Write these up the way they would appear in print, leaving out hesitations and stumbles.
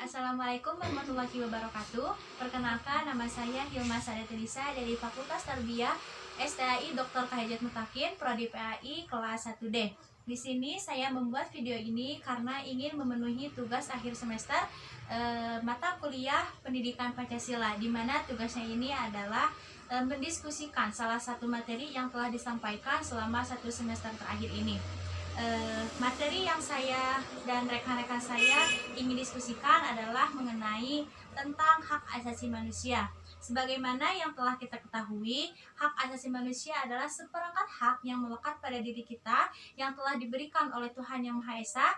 Assalamualaikum warahmatullahi wabarakatuh. Perkenalkan, nama saya Hilma Sadetelisa dari Fakultas Tarbiyah STAI Dr. Kahijat Mutakin, Prodi PAI kelas 1D. Di sini saya membuat video ini karena ingin memenuhi tugas akhir semester mata kuliah Pendidikan Pancasila, di mana tugasnya ini adalah mendiskusikan salah satu materi yang telah disampaikan selama satu semester terakhir ini. Materi yang saya dan rekan-rekan saya ingin diskusikan adalah mengenai tentang hak asasi manusia. Sebagaimana yang telah kita ketahui, hak asasi manusia adalah seperangkat hak yang melekat pada diri kita, yang telah diberikan oleh Tuhan Yang Maha Esa,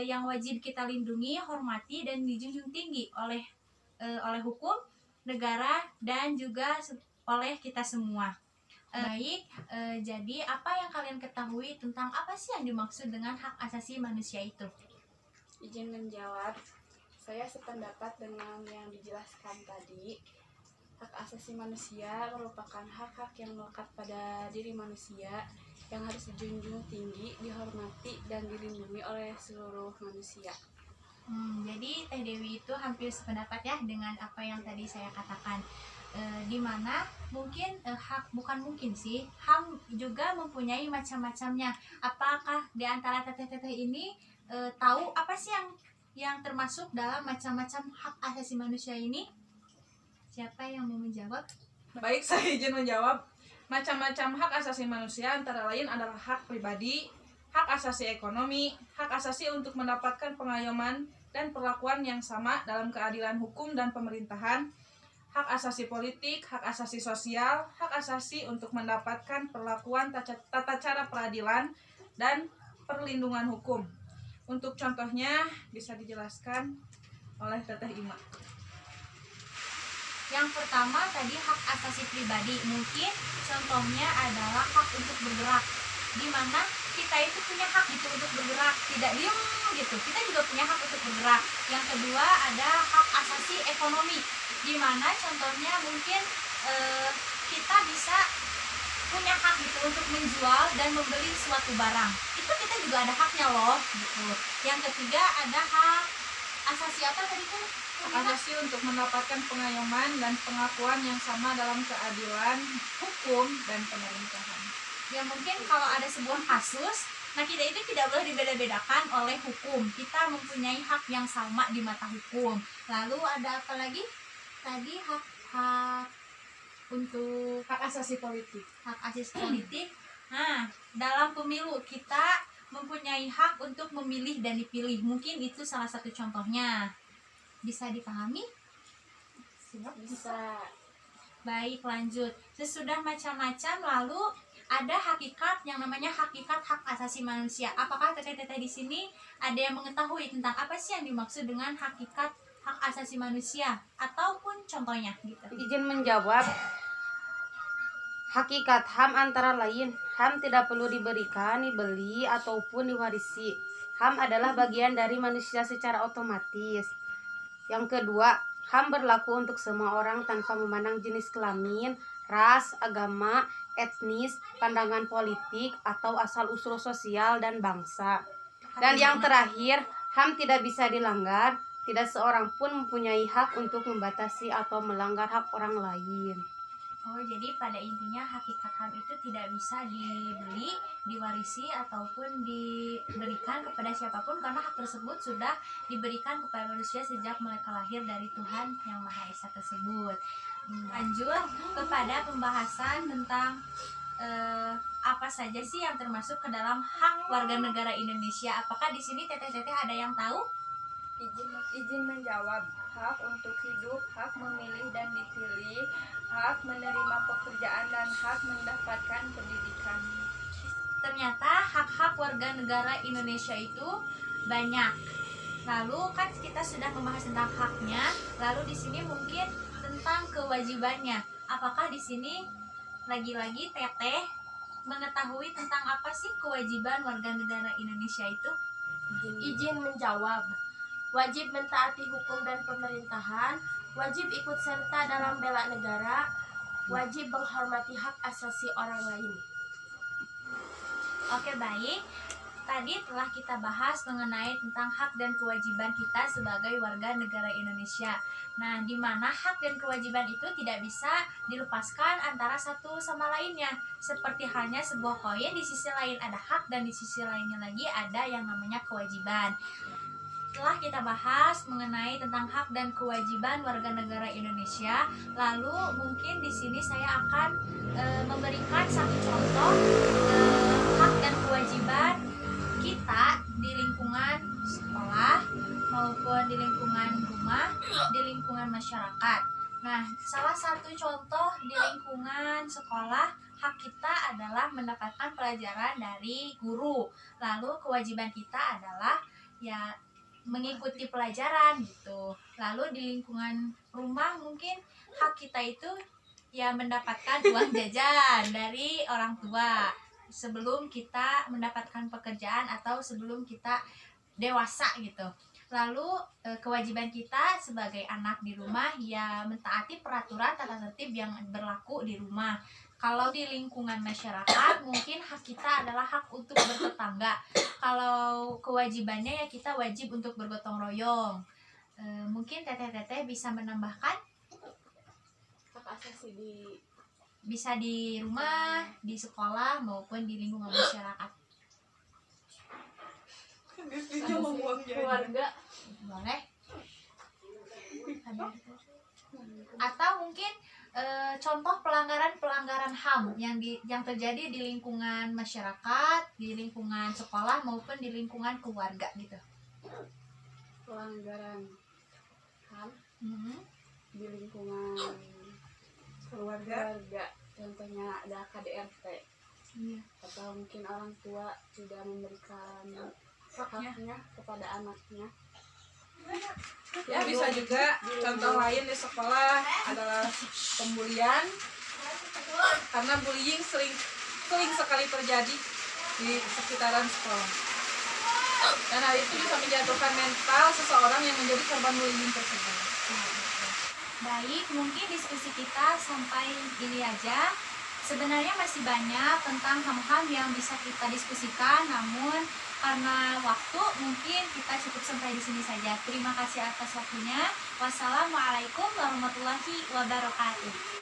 yang wajib kita lindungi, hormati, dan dijunjung tinggi oleh hukum, negara, dan juga oleh kita semua. Jadi apa yang kalian ketahui tentang apa sih yang dimaksud dengan hak asasi manusia itu? Izin menjawab, saya sependapat dengan yang dijelaskan tadi. Hak asasi manusia merupakan hak-hak yang melekat pada diri manusia yang harus dijunjung tinggi, dihormati, dan dilindungi oleh seluruh manusia. Jadi Teh Dewi itu hampir sependapat ya dengan apa yang tadi saya katakan. Dimana mungkin bukan mungkin sih, HAM juga mempunyai macam-macamnya. Apakah di antara teteh-teteh ini tahu apa sih yang termasuk dalam macam-macam hak asasi manusia ini? Siapa yang mau menjawab? Baik, saya izin menjawab. Macam-macam hak asasi manusia antara lain adalah hak pribadi, hak asasi ekonomi, hak asasi untuk mendapatkan pengayoman dan perlakuan yang sama dalam keadilan hukum dan pemerintahan, hak asasi politik, hak asasi sosial, hak asasi untuk mendapatkan perlakuan tata cara peradilan, dan perlindungan hukum. Untuk contohnya bisa dijelaskan oleh Teteh Ima. Yang pertama tadi hak asasi pribadi, mungkin contohnya adalah hak untuk bergerak, di mana kita itu punya hak gitu untuk bergerak, tidak diem gitu. Kita juga punya hak untuk bergerak. Yang kedua ada hak asasi ekonomi, di mana contohnya mungkin kita bisa punya hak gitu untuk menjual dan membeli suatu barang. Itu kita juga ada haknya loh gitu. Yang ketiga ada hak asasi apa tadi tuh? Hak asasi untuk mendapatkan pengayoman dan pengakuan yang sama dalam keadilan hukum dan pemerintahan. Ya mungkin kalau ada sebuah kasus, nah kita itu tidak boleh dibeda-bedakan oleh hukum. Kita mempunyai hak yang sama di mata hukum. Lalu ada apa lagi? Tadi hak untuk Hak asasi politik. hak asasi politik. Nah, dalam pemilu kita mempunyai hak untuk memilih dan dipilih. Mungkin itu salah satu contohnya. Bisa dipahami? Bisa. Baik, lanjut. Sesudah macam-macam, lalu ada hakikat yang namanya hakikat hak asasi manusia. Apakah teteh-teteh di sini ada yang mengetahui tentang apa sih yang dimaksud dengan hakikat hak asasi manusia ataupun contohnya gitu? Izin menjawab. Hakikat HAM antara lain, HAM tidak perlu diberikan, dibeli, ataupun diwarisi. HAM adalah bagian dari manusia secara otomatis. Yang kedua, HAM berlaku untuk semua orang tanpa memandang jenis kelamin, ras, agama, etnis, pandangan politik, atau asal-usul sosial dan bangsa. Dan yang terakhir, HAM tidak bisa dilanggar, tidak seorang pun mempunyai hak untuk membatasi atau melanggar hak orang lain. Oh, jadi pada intinya hakikat HAM itu tidak bisa dibeli, diwarisi, ataupun diberikan kepada siapapun karena hak tersebut sudah diberikan kepada manusia sejak mereka lahir dari Tuhan Yang Maha Esa tersebut. Lanjut kepada pembahasan tentang apa saja sih yang termasuk ke dalam hak warga negara Indonesia. Apakah di sini teteh-teteh ada yang tahu? Izin menjawab, hak untuk hidup, hak memilih dan dipilih, hak menerima pekerjaan, dan hak mendapatkan pendidikan. Ternyata hak-hak warga negara Indonesia itu banyak. Lalu kan kita sudah membahas tentang haknya, lalu di sini mungkin tentang kewajibannya. Apakah di sini lagi-lagi teteh mengetahui tentang apa sih kewajiban warga negara Indonesia itu? Izin menjawab. Wajib mentaati hukum dan pemerintahan, wajib ikut serta dalam bela negara, wajib menghormati hak asasi orang lain. Oke, baik. Tadi telah kita bahas mengenai tentang hak dan kewajiban kita sebagai warga negara Indonesia. Nah, di mana hak dan kewajiban itu tidak bisa dilepaskan antara satu sama lainnya. Seperti halnya sebuah koin, di sisi lain ada hak dan di sisi lainnya lagi ada yang namanya kewajiban. Telah kita bahas mengenai tentang hak dan kewajiban warga negara Indonesia. Lalu mungkin di sini saya akan memberikan satu contoh hak dan kewajiban kita di lingkungan sekolah maupun di lingkungan rumah, di lingkungan masyarakat. Nah, salah satu contoh di lingkungan sekolah, hak kita adalah mendapatkan pelajaran dari guru. Lalu kewajiban kita adalah ya mengikuti pelajaran gitu. Lalu di lingkungan rumah mungkin hak kita itu ya mendapatkan uang jajan dari orang tua sebelum kita mendapatkan pekerjaan atau sebelum kita dewasa gitu. Lalu kewajiban kita sebagai anak di rumah ya mentaati peraturan tata tertib yang berlaku di rumah. Kalau di lingkungan masyarakat mungkin hak kita adalah hak untuk bertetangga. Kalau kewajibannya ya kita wajib untuk bergotong royong. Mungkin teteh-teteh bisa menambahkan? Hak asasi Bisa di rumah, di sekolah maupun di lingkungan masyarakat. keluarga. Boleh? Atau mungkin contoh pelanggaran HAM yang terjadi di lingkungan masyarakat, di lingkungan sekolah maupun di lingkungan keluarga gitu. Pelanggaran HAM Mhm. di lingkungan Keluarga. contohnya ada KDRT Iya. atau mungkin orang tua tidak memberikan haknya kepada anaknya. Ya, bisa juga contoh lain di sekolah adalah pembulian, karena bullying sering sekali terjadi di sekitaran sekolah. Dan hal itu bisa menjatuhkan mental seseorang yang menjadi korban bullying tersebut. Baik, mungkin diskusi kita sampai ini aja. Sebenarnya masih banyak tentang HAM-HAM yang bisa kita diskusikan, namun karena waktu mungkin kita cukup sampai di sini saja. Terima kasih atas waktunya. Wassalamualaikum warahmatullahi wabarakatuh.